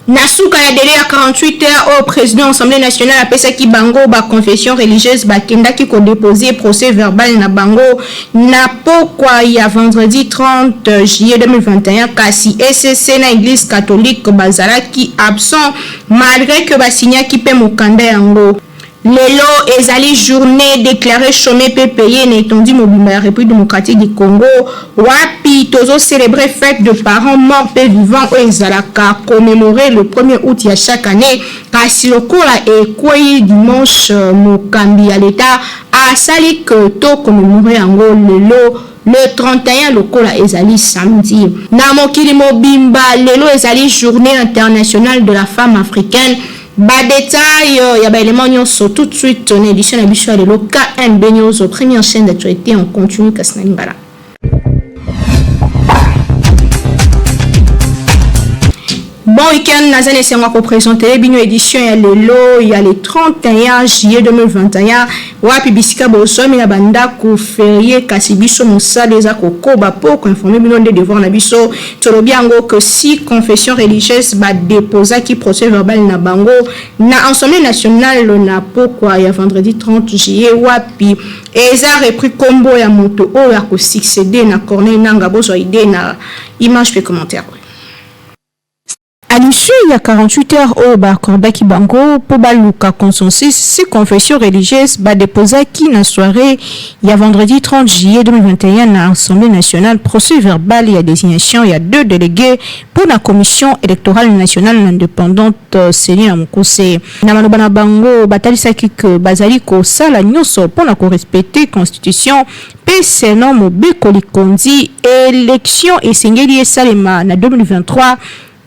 Nasuka ya délai à 48 heures au président de l'Assemblée nationale a pesa ki bango ba confession religieuse ba kenda ki ko déposer procès verbal na bango na pokwa ya vendredi 30 juillet 2021 kasi SCC na église catholique bazalaki absent malgré que ba signa ki pe mokanda yango. Lelo ezali journée déclarée chômé pe payé n'étendu mobimba ya République démocratique du Congo wapi tozo célébrer fête de parents morts pe vivants o ezalaka commémorer le 1er août ya chaque année kasi lokola ekoi dimanche mokambi ya l'état asali que to commémorer yango lelo le 31 lokola ezali samedi na mokili mobimba lelo ezali journée internationale de la femme africaine. Ba détail ya ba élément nyonso tout de suite en édition na biso de lo KNB News au première chaîne d'actualité en continu kasnani bala. Bon week-end, Nazane Senga pour présenter une édition ya lelo ya le 31 juillet 2021 wapi bisika boso mina banda ko férié kasi biso mosala eza kokoba pour informer bino de devoir na biso tolobi yango que si confession religieuse ba déposa qui procès verbal na bango na Assemblée nationale na pokwa ya vendredi 30 juillet wapi eza repris combo ya moto o ya ko succéder na Corneille Nanga bozo idée na image pe commentaire. À l'issue, il y a 48 heures au Bakordaki Bango pour baluka consensus si confession religieuse va déposer qui na soirée il y a vendredi 30 juillet 2021 à l'Assemblée nationale procès verbal il y a désignation il y a 2 délégués pour la commission électorale nationale indépendante Céline Amokose na malobana bango batalisaki que bazali ko sala nyoso pour na ko respecter constitution pe seno mobeko likondi élection esengeli esalema na 2023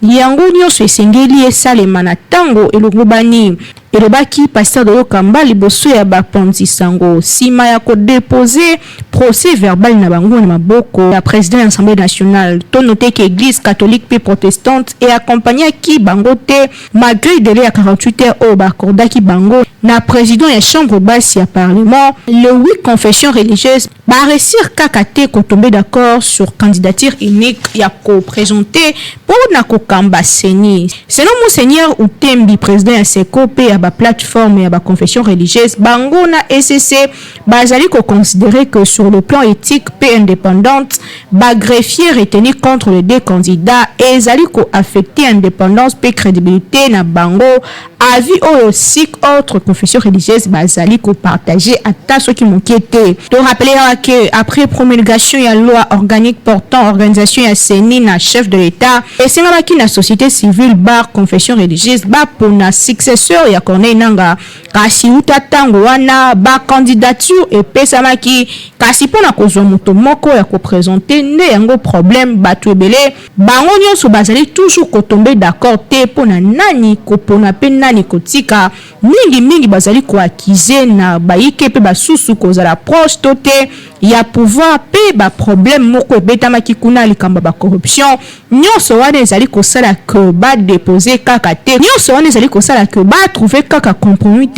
yango nyonso esengeli esalema na tango elongobani elobaki pasteur de Yokamba liboso ya bapanzi sango sima ya ko déposer procès verbal na bango na maboko la président de l'Assemblée nationale to noté que église catholique pe protestante et accompagné ki bango te malgré délai à 48 heures au bakordaki bango na président ya chambre basse ya parlement le 8 confessions religieuses ba réussir kakate ko tomber d'accord sur candidature unique ya ko présenter pour na ko kamba seni selon monseigneur Utembi président ya Seko pe ya ba plateforme ya ba confession religieuse bango na SCC bazali ko considérer que sur le plan éthique pe indépendante ba greffier retenu contre les 2 candidats et ezali ko affecter indépendance pe crédibilité na bango avis au sikh autres confessions religieuses bazali ko partager ata ceux qui m'inquiétaient. De rappeler que après promulgation ya loi organique portant organisation ya CENI na chef de l'État et c'est la société civile bar confession religieuse ba pona successeur ya Corneille Nanga kasi utatango wana ba candidature et pesamaki kasi pona kozwa moto moko ya ko présenter ne yango problème batu ebele bango nyonso bazali toujours ko tomber d'accord te pona nani ko pona pe nani kotika mingi bazali ko accuser na bayike pe basusu kozala proche tote ya pouvoir pe ba problème moko ebetamaki kuna likamba ba corruption nyonso wana ezali ko sala que ba déposer kaka te nyonso wana ezali ko sala que ba trouver kaka compromis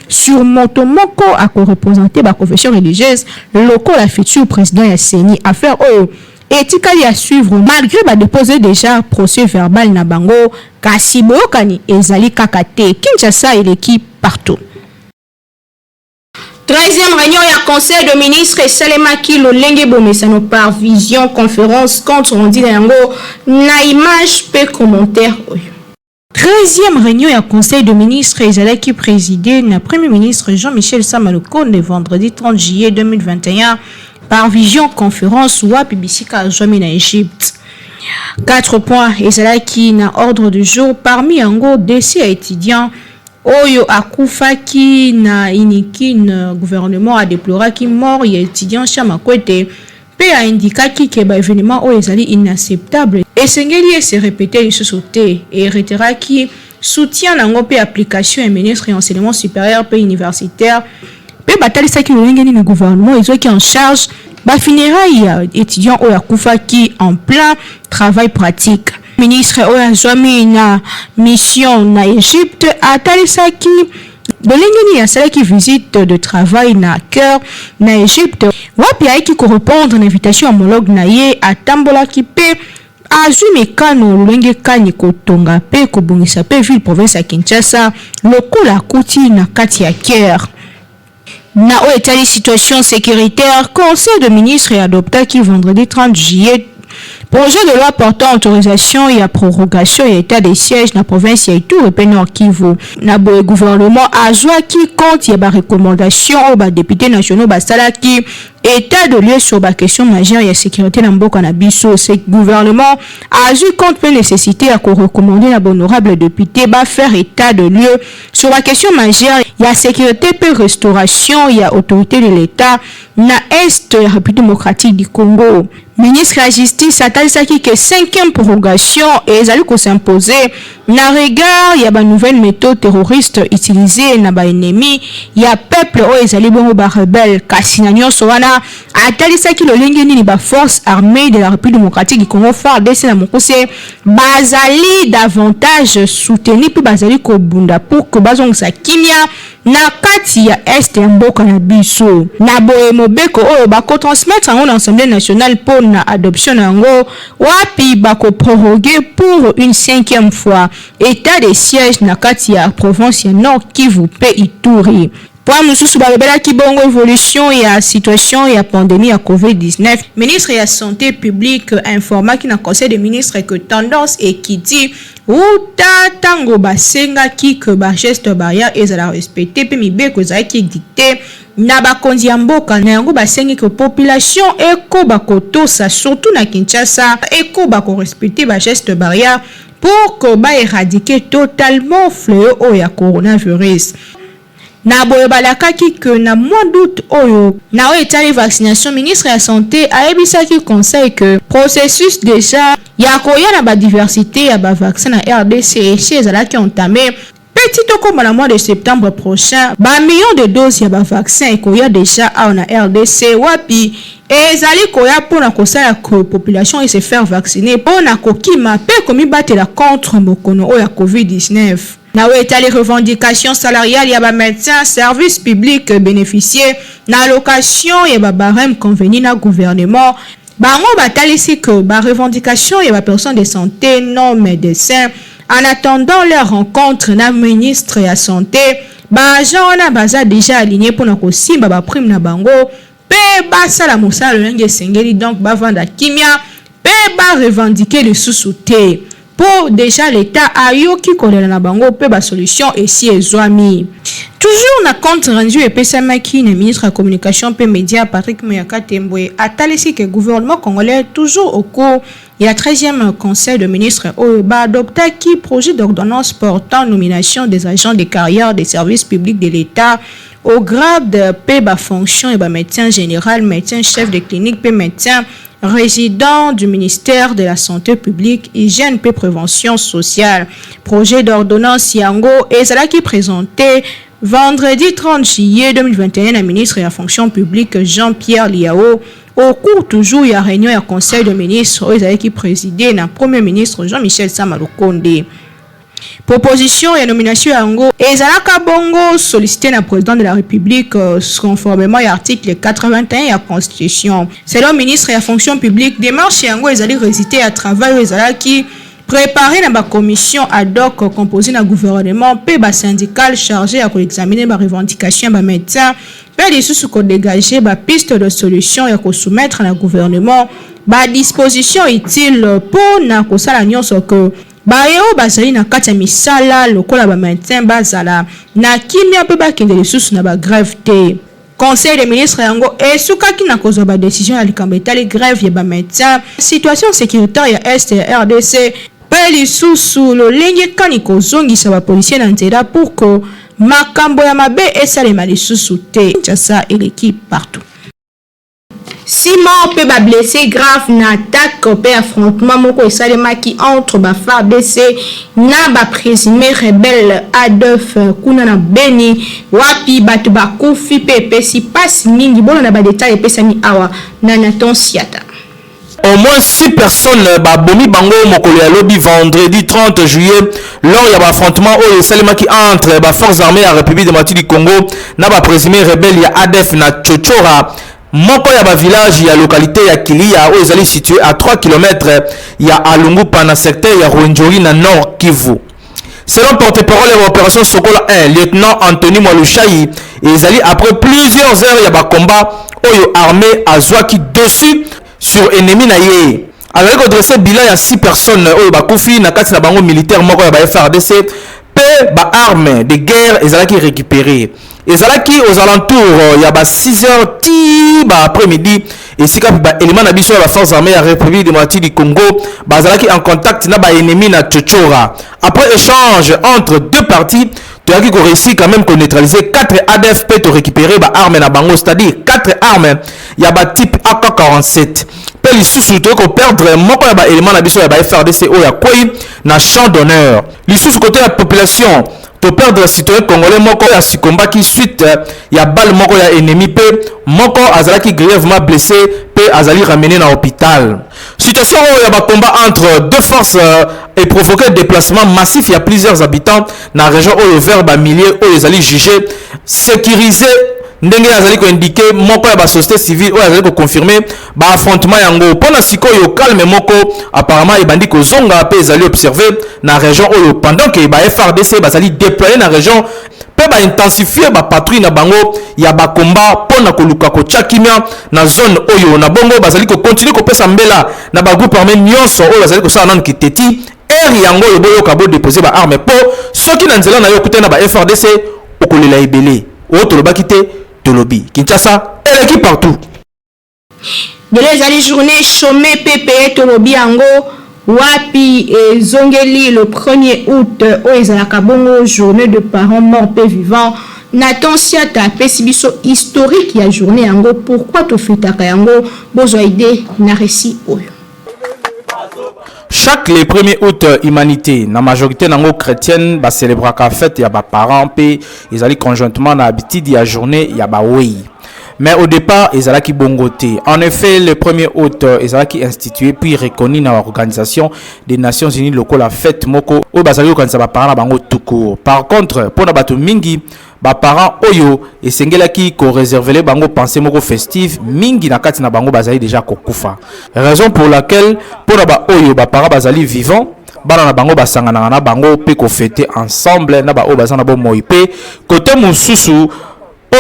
sur moto moko à ko représenter ba confession religieuse loko la futur président ya CENI affaire oyo etikali à suivre malgré ba déposer déjà procès verbal na bango kasi boyokani ezali kaka te Kinshasa et l'équipe partout. 13e réunion ya conseil de ministres et Salemaki Lolenge Bomesano par vision conférence compte rendu yango na image pe commentaire oyo. 13e réunion ya conseil de ministres et Zalaki présidé na premier ministre Jean-Michel Samaloko le vendredi 30 juillet 2021 par vision conférence wa Bibisika Jomi na Égypte. 4 points et Zalaki na ordre du jour parmi yango décès étudiants Oyo akufaki na inikin gouvernement a déploré qui mort y étudiant Chamakwete pe a indiqué que ba événement o ezali inacceptable et sengeli se répéter les sociétés et retira qui soutient nango pe application et ministre et enseignement supérieur pe universitaire pe batali saki lengeni le gouvernement ils qui en charge ba funérailles étudiant o akufaki en plein travail pratique. Ministre oyo azwami na mission na Égypte atalisaki bolengeni asalaki visite de travail na cœur na Égypte wapi aiki korépondre na invitation ya homologue na ye atambolaki pe azwi mekano lolenge kani kotonga pe kobongisa pe ville province ya Kinshasa lokola akuti na kati ya Caire. Na oyo etali situation sécuritaire, conseil de ministre adoptaki vendredi 30 juillet projet de loi portant autorisation et prorogation et état de siège na province ya Ituri pe Nord Kivu. Na boye gouvernement azwaki compte ya ba recommandation au ba députés nationaux basalaki état de lieu sur la question majeure et sécurité na mboka na biso. Ce gouvernement a eu compte de nécessité à recommander à honorable député ba faire état de lieu sur la question majeure et sécurité et restauration et autorité de l'État na Est de la République démocratique du Congo. Ministre de la Justice a dit que 5e prorogation et allait s'imposer na regard il y a ba nouvelle méthode terroriste utilisée na ba ennemi il y a peuple o ezali bongo ba rebelle kasi na nyonso wana atalisaki lolenge nini ba force armée de la République démocratique du Congo FARDC na mokuse bazali davantage soutenu puis bazali ko bunda pour que bazongisa kimia na kati ya Est ya mboka na biso na boye mobeko oyo bako transmettre en l'Assemblée nationale pour na adoption nango wapi bako proroguer pour une 5e fois état de siège na kati ya province ya Nord Kivu pe Ituri. Pour mususu balobela ki bongo évolution ya situation ya pandémie ya COVID-19, ministre ya santé publique informa ki na conseil des ministres que tendance et qui dit uta tango basenga ki que ba geste barrière ezala respecter pe mibeko za ki dicté na bakonzi ya mboka na yango basengi que population eko bakotosa surtout na Kinshasa eko bako respecter ba geste barrière pour que ba éradiquer totalement fléau ya coronavirus. Na boye balakaki que na mois d'août oyo na etali vaccination ministre ya santé a ebisaki conseil que processus déjà ya koya na ba diversité ya ba vaccin na RDC chez ezalaki entamé petit au na mois de septembre prochain ba millions de doses ya ba vaccin koya déjà na RDC wapi ezali koya pona kosala ko population et se faire vacciner pona kokima pe komi batela contre mokono oya COVID-19. Na weta les revendications salariales ya ba médecins service public bénéficier na allocation ya ba barème convenu na gouvernement bango batalisi que ba revendication ya ba personnes de santé non médecins en attendant leur rencontre na ministre ya santé ba agent na baza déjà aligné pour na kosimba ba prime na bango pe ba sala mosala lenge sengeli donc ba vanda kimia pe ba revendiquer le sous-souté. Pour déjà l'État a yoki kolela na bango pe ba solution et si ezwami. Toujours na compte rendu et pesamaki le ministre de la communication pe média Patrick Muyaka Tembwe a talisi que le gouvernement congolais toujours au cours il y a 13e conseil de ministres ba adopta qui projet d'ordonnance portant nomination des agents de carrière des services publics de l'État au grade de pe ba fonction et ba médecin général, médecin chef de clinique pe médecin résident du ministère de la Santé publique, Hygiène et Prévention sociale. Projet d'ordonnance Yango et cela qui présenté vendredi 30 juillet 2021 à ministre de la Fonction publique Jean-Pierre Liao. Au cours toujours il y a réunion et conseil de ministres qui présidé na premier ministre Jean-Michel Samalukonde. Proposition et nomination yango ezalaka bongo sollicité na président de la République conformément à l'article 81 de la Constitution. Selon ministre de la Fonction publique, démarche yango ezali résister à travail ezalaki préparé na ba commission ad hoc composée na gouvernement pe ba syndical chargé à examiner ba revendication ba médecins pe lisusu ko dégager ba piste de solution et ko soumettre na gouvernement ba disposition utile pour na ko sala nyonso que bayo bazali na kati ya misala lokola ba médecin bazala na kimia pe bakende lisusu na ba grève te. Conseil des ministres yango esukaki na kozwa ba décision ya likambo etali grève ya ba médecin situation sécuritaire ya Est ya RDC pe lisusu lolenge kani kozongisa ba policier na nzela pour que makambo ya mabe esalema lisusu te. Kinshasa et l'équipe partout. 6 morts pe ba blessé grave na attaque pe affrontement moko esalemaki entre ba FARDC na ba présumé rebelle Adolf kuna na Beni wapi batu bakufi pe pesi pasi mingi bona na ba détail pesani awa na Nathan Siata. Au moins 6 personnes bomi bango mokolo ya lobby vendredi 30 juillet lors ya affrontement au Salimaki entre forces armées à République démocratique du Congo na présumé rebelle ya ADF na Chochora moko ya village ya localité ya Kilia où ils situé à 3 km ya Alungu pana secteur ya Rwenzori na Nord Kivu. Selon porte-parole de l'opération Sokola 1, lieutenant Anthony Mwalushayi, ils allaient après plusieurs heures ya combat oyo armée à Zwaki dessus sur ennemi na ye. Alors il dressé bilan ya 6 personnes oyo bakufi na kati na bango militaire moko ya FARDC pe ba armes de guerre ezalaki récupéré. Ezalaki aux alentours ya 6h ti après-midi et sika ba élément na biso ya forces armées ya République démocratique du Congo bazalaki en contact na ba ennemi na Chochora. Après échange entre deux parties, tu as réussi quand même à neutraliser 4 ADF pour récupérer ba armes na bango, c'est-à-dire 4 armes ya ba type AK-47. Pe lisusu to ko perdre moko ya ba élément na biso ya ba FARDC o ya koi na champ d'honneur. Lisusu côté la population to perdre citoyen congolais moko ya sikombaki suite ya balle moko ya ennemi pe moko azalaki grièvement blessé pe azali ramené na hôpital. Situation ya ba combat entre deux forces et provoqué déplacement massif ya plusieurs habitants na région oyo vers ba milliers oyo ezali jugé sécurisé ndenge azali ko indiquer moko ya ba société civile oyo azali ko confirmer ba affrontement yango pona sikoyo calme moko apparemment ebandi ko zonga pe ezali observer na région oyo pendant que ba FARDC bazali déployer na région pe ba intensifier ba patrouille na bango ya ba combat pona ko luka ko chakimia na zone oyo na bongo bazali ko continuer ko pesa mbela na ba groupe armé nyonso oyo bazali ko sala nan kiteti eri yango yo boyo ka bo déposer ba arme po soki na nzela na yo kutena ba FARDC okolela ebele o tolobaki te Tolobi, Kinshasa, et l'équipe partout. De les journées chômées PPE Tolobi Ango, Wapi et Zongeli le 1er août, Oezalakabongo, journée de parents morts et vivants. Nathan Siata, Pesibiso historique, il y a journée Ango, pourquoi tu fais ta Kayango, Bozoïde, Naresi Oyo. Chaque le 1er août, humanité, la majorité nango chrétienne, ba célébrer la fête, ya ba parents, pe, ils allaient conjointement na habitude, ya journée, ya ba wei. Mais au départ, ils allaient qui bongoté. En effet, le 1er août, ils allaient qui institué, puis reconnu dans l'organisation des Nations Unies locales, la fête moko, ou basali quand ça ba parents bango tout court. Par contre, pour na batu mingi, ba parents oyo et sengelaki ko réserver bango pensée moko festive mingi na kati na bango bazali déjà kokufa. Raison pour laquelle pour ba oyo ba parents bazali vivant bana na bango basangana na bango pe ko fêter ensemble na ba oyo bazana bo moipe côté mususu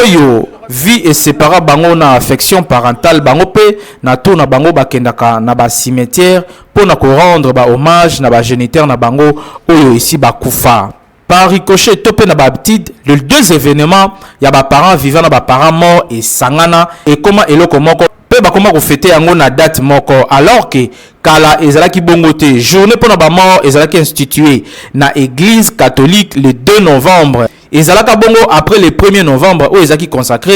oyo vie et sépara bango na affection parentale bango pe na tour na bango bakendaka na ba cimetière pour na ko rendre ba hommage na ba géniteur na bango oyo ici bakufa. Par ricochet, topé na babtid, les deux événements, il y a des parents vivants, des parents morts et sangana, et comment eloko moko, pe ba comment fêter yango na date moko, alors que kala ezalaki bongote, journée pour na ba mort ezalaki instituée na église catholique le 2 novembre. Ezalaka bongo après le 1er novembre où ezalaki consacré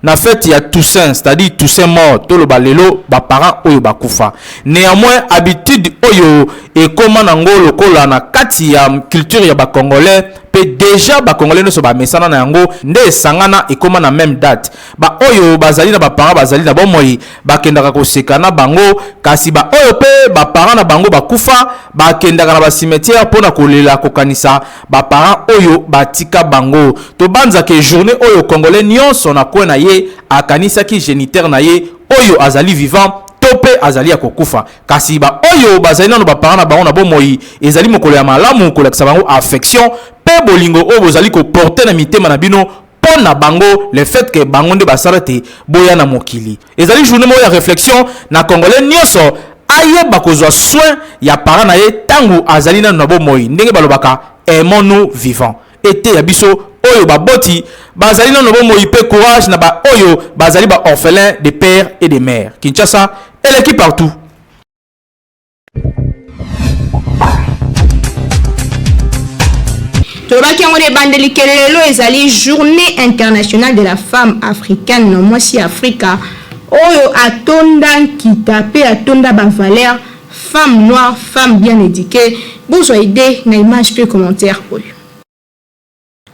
na fête ya Toussaint, c'est-à-dire Toussaint mort, to lo balelo ba parents oyo bakufa. Néanmoins habitude oyo et comment nango lokola na kati ya culture ya ba congolais pe déjà ba congolais no so ba mesana na yango nde sangana et comment na même date. Ba oyo bazali na ba parents bazali na bomoi ba kendaka ko sekana bango kasi ba oyo pe ba parents na bango bakufa ba kendaka na ba cimetière pona ko lela ko kanisa ba parents oyo batika bango. To banza ke journée oyo congolais nyonso na ko na ye akanisa ki géniteur na ye oyo azali vivant tope azali ya kokufa kasi ba oyo bazali nano ba parents na bango na bomoi ezali mokolo ya malamu ko lakisa bango affection pe bolingo oyo bozali ko porter na mitema na bino pona bango le fait que bango nde basarate boya na mokili ezali journée mo ya réflexion na congolais nyonso ayeba kozwa soin ya parents na ye tangu azali nano na bomoi ndenge balobaka aimons-nous vivants été ya biso oyo baboti bazali nano bomoi pe courage na ba oyo bazali ba orphelins de père et de mère. Kinshasa et l'équipe partout. Tobaki yango de bandeli kelelo ezali journée internationale de la femme africaine no mwasi Afrika oyo atonda kita pe atonda ba valeur femme noire femme bien éduquée. Bozo idée na image pe commentaire oyo.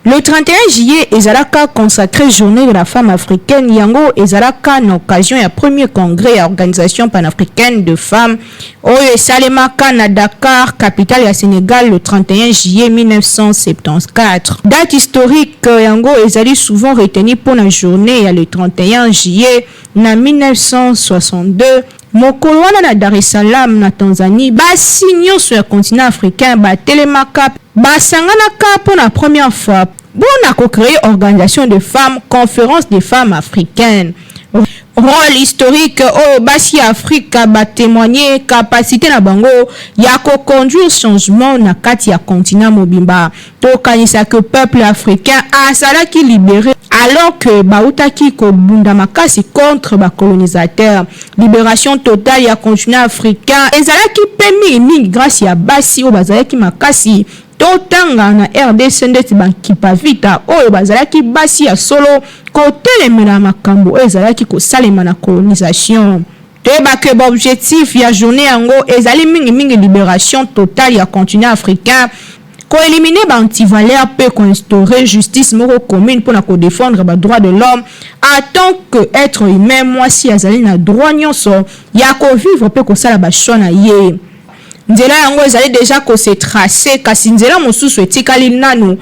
Le 31 juillet, ezalaka consacré journée de la femme africaine. Yango ezalaka en occasion ya premier congrès à organisation panafricaine de femmes. Oyo esalemaka na Dakar, capitale ya Sénégal, le 31 juillet 1974. Date historique yango ezali souvent retenue pour la journée ya le 31 juillet na 1962. Mokolo wana na Dar es Salaam na Tanzanie, basi nyonso ya continent africain batelemaka basanganaka pour la première fois. Bon, on a co-créé organisation de femmes, conférence des femmes africaines. Rôle historique au Basi Afrique ba témoigner capacité na bango ya ko conduire changement na kati ya continent mobimba. To kanisa que peuple africain a sala qui libéré alors que bautaki ko bunda makasi contre ba colonisateur. Libération totale ya continent africain. Ezala qui permis grâce ya Basi o bazala qui makasi totanga na RDC ndeti bankipa vita oyo bazalaki basi ya solo kotelemela makambo ezalaki kosalema na colonisation. Toyeba ke ba objectif ya journée yango ezali mingi libération totale ya continent africain, ko éliminer ba antivaleur pe ko instaurer justice moko commune pour na ko défendre ba droit de l'homme en tant que être humain. Moi si azali na droit nyonso ya ko vivre pe ko sala ba shona ye. Nzela yango ezali déjà ko se tracer kasi nzela mosusu etikali nanu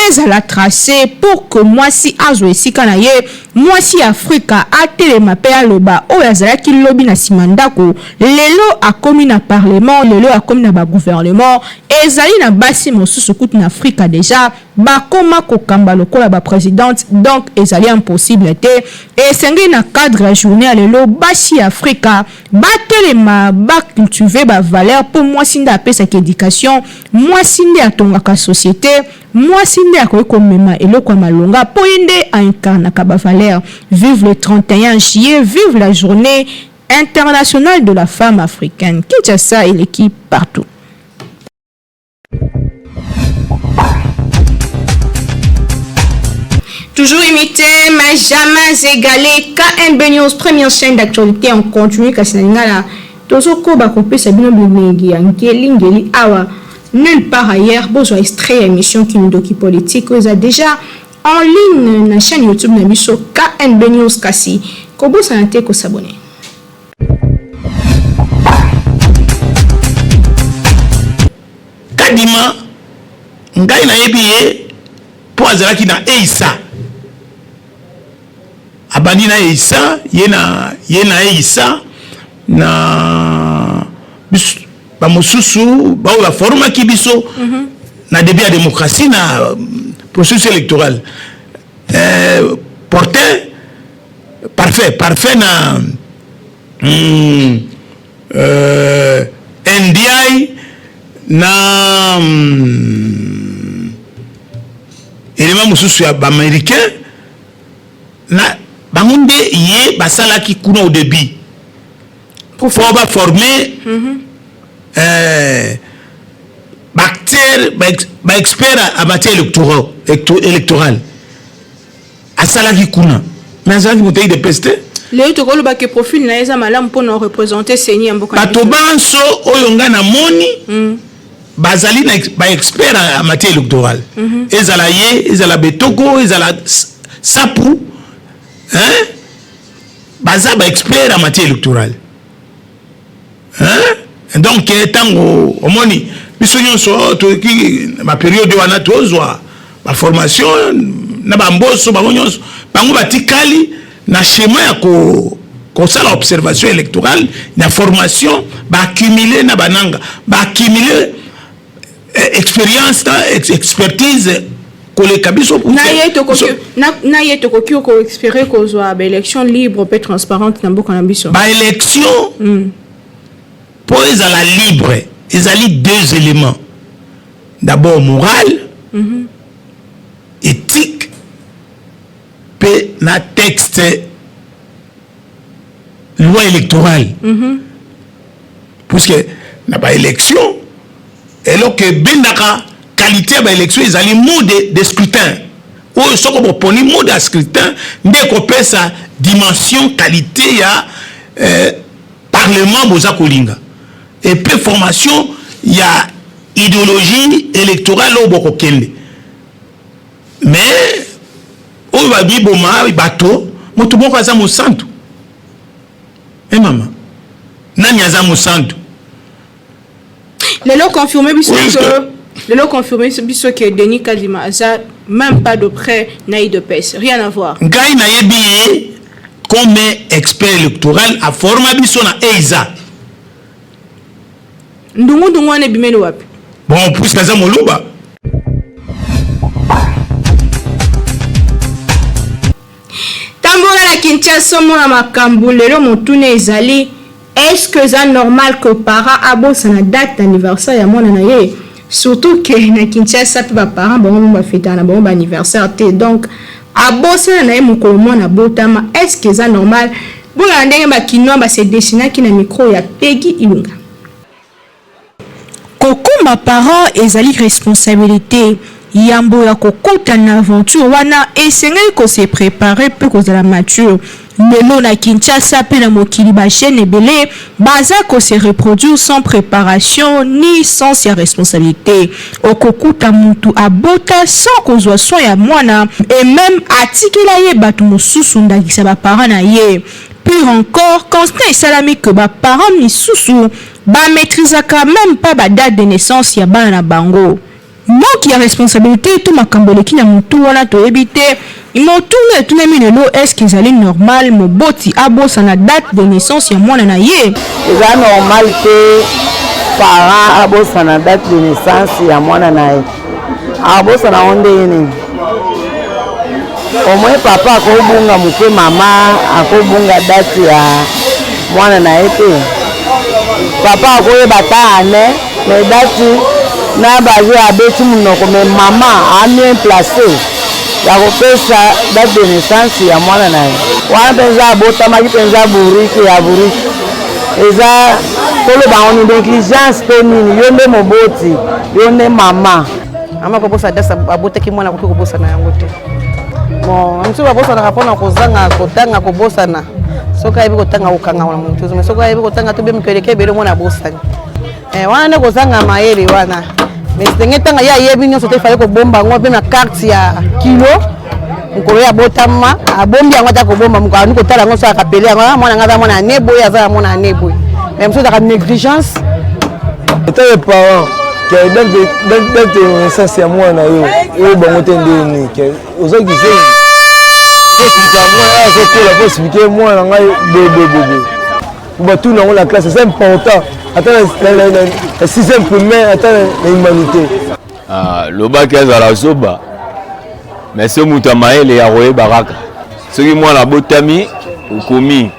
ezala tracer pour que moi si azo esika na ye moi si Afrika atelema pe aloba oyo azalaki lobi na simandako lelo akomi na parlement lelo akomi na ba gouvernement ezali na basi mosusu kutu na Afrika déjà bakoma kokamba lokola ba présidente donc ezali impossible te et sengi na cadre ya journée lelo basi Afrika batelema ba cultiver ba valeur pour moi si nda apesa ki éducation moi si nda atongaka société moi si nda akoki mema eloko ya malonga po inde incarnaka ba valeur. Vive le 31 juillet, vive la journée internationale de la femme africaine. Kinshasa et l'équipe partout. Toujours imité, mais jamais égalé. KNB News, première chaîne d'actualité en continu. Kasinalingala, Tozoko Bakope Sabino Bimegi, Ngeli Awa. Nulle part ailleurs, besoin extrait émission Kindoki politique. Vous avez déjà en ligne na chaîne YouTube na biso KNB News kasi. Kobo sanate ko s'abonner. Kadima ngai na yebiye po azalaki na Eisa. Abandi na Eisa, yena Eisa na biso ba mosusu ba la forma ki biso na début de démocratie na processus électoral. Porté parfait na NDI na élément mosusu ya ba américain na bangunde yé basala ki kuna au début pour ba former ba expert en matière électorale asalaki kuna mais asalaki bouteille de peste le to kolo ba ke profil na eza malamu pour nous représenter seni mboka bato banso oyo nga na moni bazali na ba expert en matière électorale ezala ye ezala betoko ezala sapu hein baza ba expert en matière électorale hein donc tango omoni biso nyonso to ki ma période wana tozwa ba formation na ba mboso ba nyonso bango batikali na schéma ya ko sala observation électorale na formation ba accumuler na bananga ba accumuler expérience expertise koleka biso na yeto ko espérer ko zo ba élection libre et transparente na mboka na biso ba élection pour ezala libre ezali deux éléments d'abord moral éthique pe na texte loi électorale puisque na ba élection alors que bendaka qualité ba élection ezali mode de scrutin ou soko boponi mode de scrutin ndeko pesa dimension qualité ya parlement boza kolinga et puis formation ya idéologie électorale au boko kende mais oyo babi boma bato moto moko aza mosantu mama nani aza mosantu lelo confirmé biso que Denis Kadima aza même pas de près naï de pes rien à voir ngai nayebi ye comme expert électoral a forma biso na eiza ndungu wana bimeni wapi bon puisque aza moluba tambola na Kinshasa mona makambo lelo motune ezali est-ce que c'est normal que parents abossent na date d'anniversaire ya mwana na ye surtout que na Kinshasa pe ba parents ba fête na ba anniversaire te donc abossent na ye mokolo mwana botama est-ce que c'est normal bona ndenge ba kinwa ba se dessiner ki na micro ya Peggy Ilunga kokoma parents ezali responsabilité yambo ya kokota na aventure wana esengeli ko se préparer pe ko za la mature lelo na Kinshasa pe na mokili ba chaîne ebele baza ko se reproduire sans préparation ni sans sa responsabilité okokuta muntu abota sans kozwa soin ya mwana et même atikela ye batu mosusu ndakisa ba parents na ye. Pire encore, constant et salami que ba parents misusu ba maîtrise quand même pas ba date de naissance ya bana na bango. Donc il y a responsabilité tout makambole ki na mutu wana to ebité imotunga tout na minelo est-ce qu'ils allaient normal mo boti abosa na date de naissance ya mwana na ye eza normal que parents abosa na date de naissance ya mwana na ye abosa na onde yini au moins papa akobunga muke mama akobunga date ya mwana na ye te papa akoyeba ta ane mais date na bazo abeti munoko mais mama a bien placé ya kopesa date de naissance ya mwana na ye wana mpenza abotamaki mpenza buriki ya buriki eza koloba oni négligence to nini yo nde moboti yo nde mama ama kobosa date abotaki mwana koki kobosa na yango te bon msu babosanaka mpona kozanga kotanga kobosana soki ayebi kotanga kokanga na motu mais soki ayebi kotanga to be mikeleke ebele mwana abosani wana nde kozanga mayele wana mais ndenge ntanga ye ayebi nyonso te efale kobomba yango mpe na carte ya kilo mokolo ye abotama abombi yango ata kobomba mokolo ani kotala yango so akapele yango mwana nga aza mwana ane boye aza ya mwana ane boye mais mosu ezaka négligence état de parent ke date de naissance ya mwana yo oyo bango te ndeni ke ozaki se azokola po expliquer mwana ngai bebebebe batuna yango na classe c'est important ata na sixième primaire ata na humanité lobaki azala zoba mais so moto ya mayele ya koyeba kaka soki mwana abotami okomi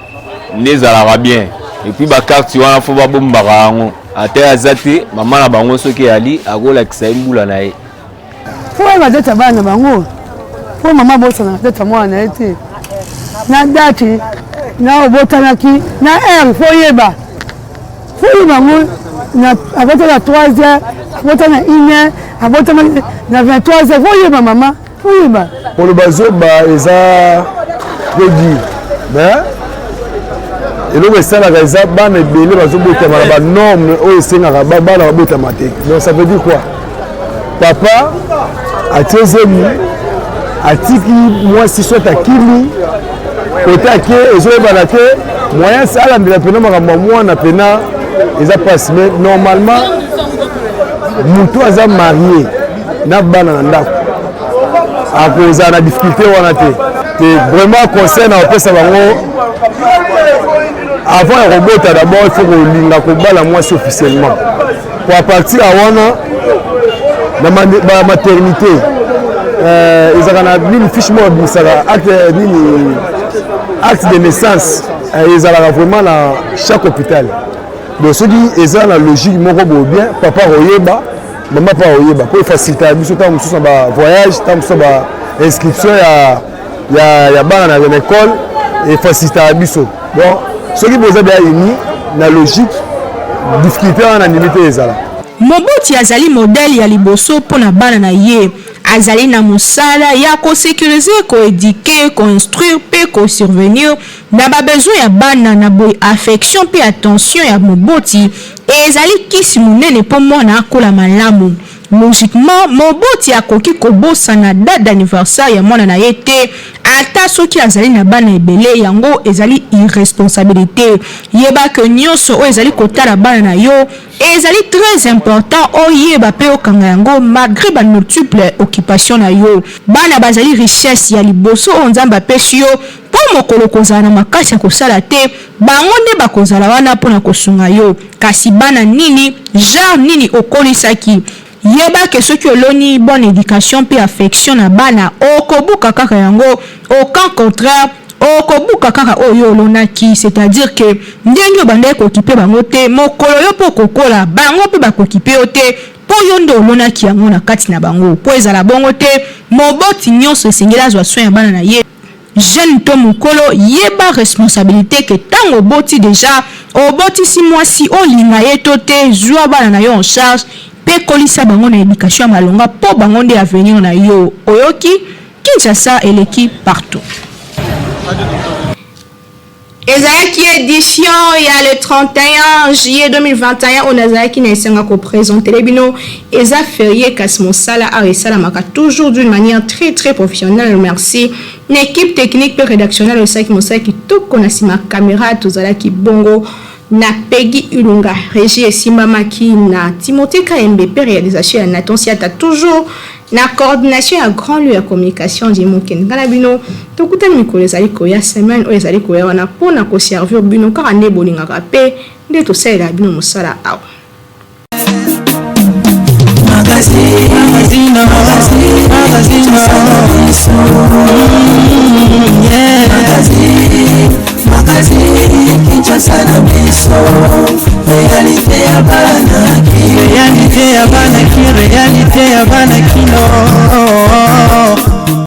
nde ezalaka bien epuis bakarte wana fo babombaka yango ata aza te mama na bango soki ali akolakisa ye mbula na ye fo oyeba date ya bana na bango fo mama abosana date ya mwana na ye te na date na obotanaki na heure fo oyeba ngo abota na 3h abota na 1h abota na 23h fo oyeba mama fo oyeba pour le bazoba eza produit mais eloko esalaka eza bana ebele bazobotama na banorme oyo esengaka bana babotama te donc ça veut dire quoi papa atie zemi atiki mwasi soit akili kote ake ezoyebana te moyen alambela mpena makambo ya mwana mpena eza pasi mais normalement mutu aza marie na bana na ndako akozala na difficulté wana te vraiment conseil na kopesa bango avant ya kobota d'abord il faut kolinga kobala mwasi officiellement pour partir à wana na maternité ezalaka na nini fiche moko abisaka acte de naissance ezalaka vraiment na chaque hôpital donc soki eza na logique moko boye bien papa koyeba mama pa koyeba po efacilitaka biso ntango mosusu na bavoyage ntango mosusu na bainscription ya bana na école efacilitaka biso bon soki boza bia uni na logique difficulté wana na ndimi te ezala moboti azali modèle ya liboso mpona bana na ye azali na mosala ya kosécuriser koéduquer koinstruire mpe kosurvenir na babesoin ya bana na boye affection mpe attention ya moboti ezali kisi monene mpo mwana akola malamu logiquement moboti akoki kobosana date d'anniversaire ya mwana na ye te ata soki azali na bana ebele yango ezali irresponsabilité yeba ke nyonso oyo ezali kotala bana na yo ezali très important oyeba pe okanga yango malgré ba multiple occupation na yo bana bazali richesse ya liboso oyo nzambe apesi yo po mokolo kozala na makasi ya kosala te bango nde bakozala wana mpona kosunga yo kasi bana nini genre nini okolisaki yeba ke soki oloni bonne éducation pe affection na bana okobuka kaka yango aucun contraire okobuka kaka oyo olonaki c'est-à-dire que ndenge obanda ekokipe bango te mokolo yo po kokola bango pe bakokipe yo te po yo nde olonaki yango na kati na bango po ezala bongo te moboti nyonso esengeli azwa soin ya bana na ye jeune to mokolo yeba responsabilité ke tango oboti déjà obotisi mwasi olinga ye to te zwa bana na yo en charge pe kolisa bango na éducation ya malonga po bango nde avenir na yo oyoki Kinshasa eleki partout. Ezalaki édition il y a le 31 juillet 2021 on azalaki na esenga ko présenter les bino eza férié kasmo sala a resala maka toujours d'une manière très très professionnelle. Merci l'équipe technique et rédactionnelle au sac mosaki tout konasi ma caméra tozalaki bongo na Peggy Ulunga Régie Simamaki na Timothée KMB réalisation ya Nathan Siata toujours na coordination ya grand lieu ya communication Jimoken Galabino tokuta mikolo ezali koya semaine oyo ezali koya wana pona ko servir bino kaka ne bolinga kape nde to sala bino musala awa magazine